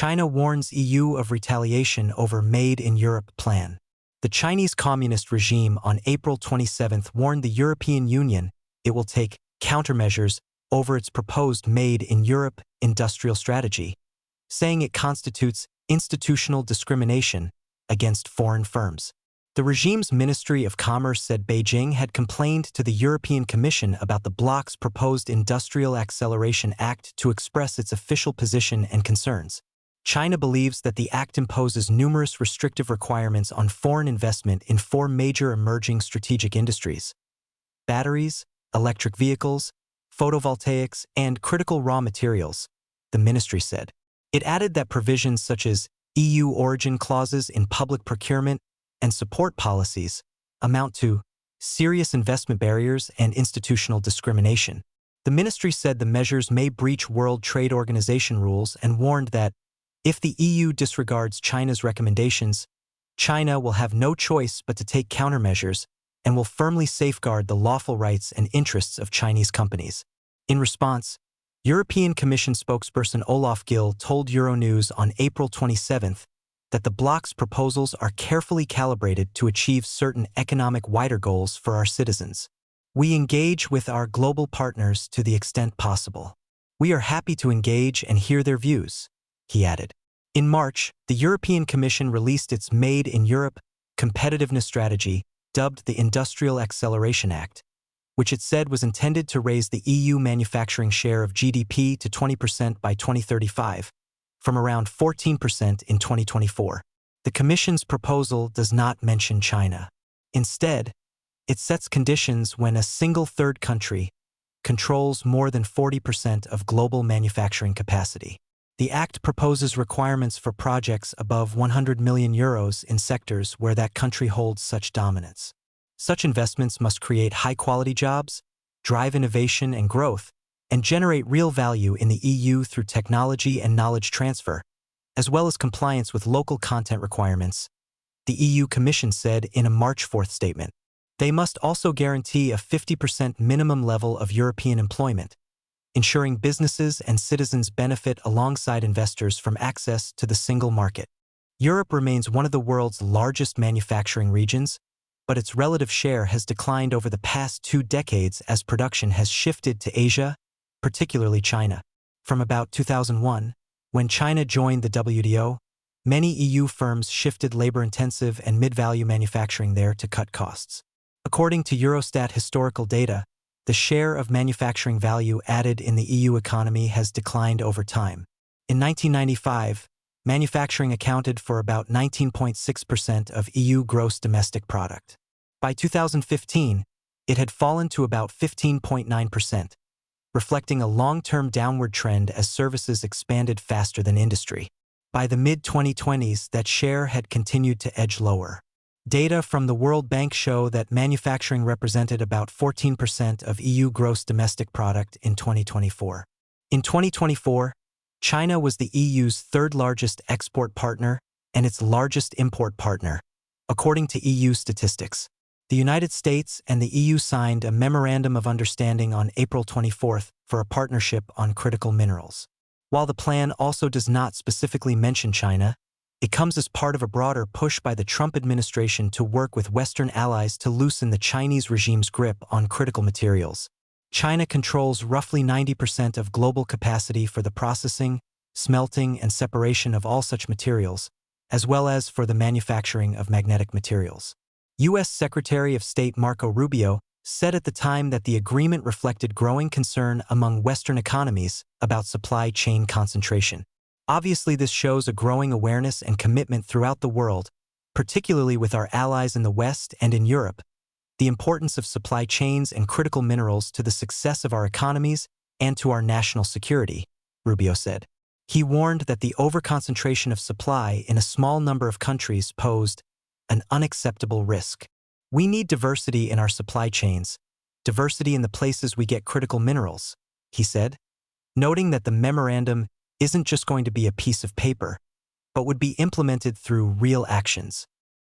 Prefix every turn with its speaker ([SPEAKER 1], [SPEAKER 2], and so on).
[SPEAKER 1] China warns EU of retaliation over Made in Europe plan. The Chinese Communist regime on April 27 warned the European Union it will take countermeasures over its proposed Made in Europe industrial strategy, saying it constitutes institutional discrimination against foreign firms. The regime's Ministry of Commerce said Beijing had complained to the European Commission about the bloc's proposed Industrial Acceleration Act to express its official position and concerns. China believes that the act imposes numerous restrictive requirements on foreign investment in four major emerging strategic industries: batteries, electric vehicles, photovoltaics, and critical raw materials, the ministry said. It added that provisions such as EU origin clauses in public procurement and support policies amount to serious investment barriers and institutional discrimination. The ministry said the measures may breach World Trade Organization rules and warned that if the EU disregards China's recommendations, China will have no choice but to take countermeasures and will firmly safeguard the lawful rights and interests of Chinese companies. In response, European Commission spokesperson Olaf Gill told Euronews on April 27 that the bloc's proposals are carefully calibrated to achieve certain economic wider goals for our citizens. We engage with our global partners to the extent possible. We are happy to engage and hear their views, he added. In March, the European Commission released its Made in Europe competitiveness strategy, dubbed the Industrial Acceleration Act, which it said was intended to raise the EU manufacturing share of GDP to 20% by 2035, from around 14% in 2024. The Commission's proposal does not mention China. Instead, it sets conditions when a single third country controls more than 40% of global manufacturing capacity. The Act proposes requirements for projects above €100 million in sectors where that country holds such dominance. Such investments must create high-quality jobs, drive innovation and growth, and generate real value in the EU through technology and knowledge transfer, as well as compliance with local content requirements, the EU Commission said in a March 4 statement. They must also guarantee a 50% minimum level of European employment, ensuring businesses and citizens benefit alongside investors from access to the single market. Europe remains one of the world's largest manufacturing regions, but its relative share has declined over the past 2 decades as production has shifted to Asia, particularly China. From about 2001, when China joined the WTO, many EU firms shifted labor-intensive and mid-value manufacturing there to cut costs. According to Eurostat historical data, the share of manufacturing value added in the EU economy has declined over time. In 1995, manufacturing accounted for about 19.6% of EU gross domestic product. By 2015, it had fallen to about 15.9%, reflecting a long-term downward trend as services expanded faster than industry. By the mid-2020s, that share had continued to edge lower. Data from the World Bank show that manufacturing represented about 14% of EU gross domestic product in 2024. In 2024, China was the EU's third-largest export partner and its largest import partner, according to EU statistics. The United States and the EU signed a Memorandum of Understanding on April 24 for a partnership on critical minerals. While the plan also does not specifically mention China, it comes as part of a broader push by the Trump administration to work with Western allies to loosen the Chinese regime's grip on critical materials. China controls roughly 90% of global capacity for the processing, smelting, and separation of all such materials, as well as for the manufacturing of magnetic materials. U.S. Secretary of State Marco Rubio said at the time that the agreement reflected growing concern among Western economies about supply chain concentration. Obviously, this shows a growing awareness and commitment throughout the world, particularly with our allies in the West and in Europe, the importance of supply chains and critical minerals to the success of our economies and to our national security, Rubio said. He warned that the overconcentration of supply in a small number of countries posed an unacceptable risk. We need diversity in our supply chains, diversity in the places we get critical minerals, he said, noting that the memorandum isn't just going to be a piece of paper, but would be implemented through real actions.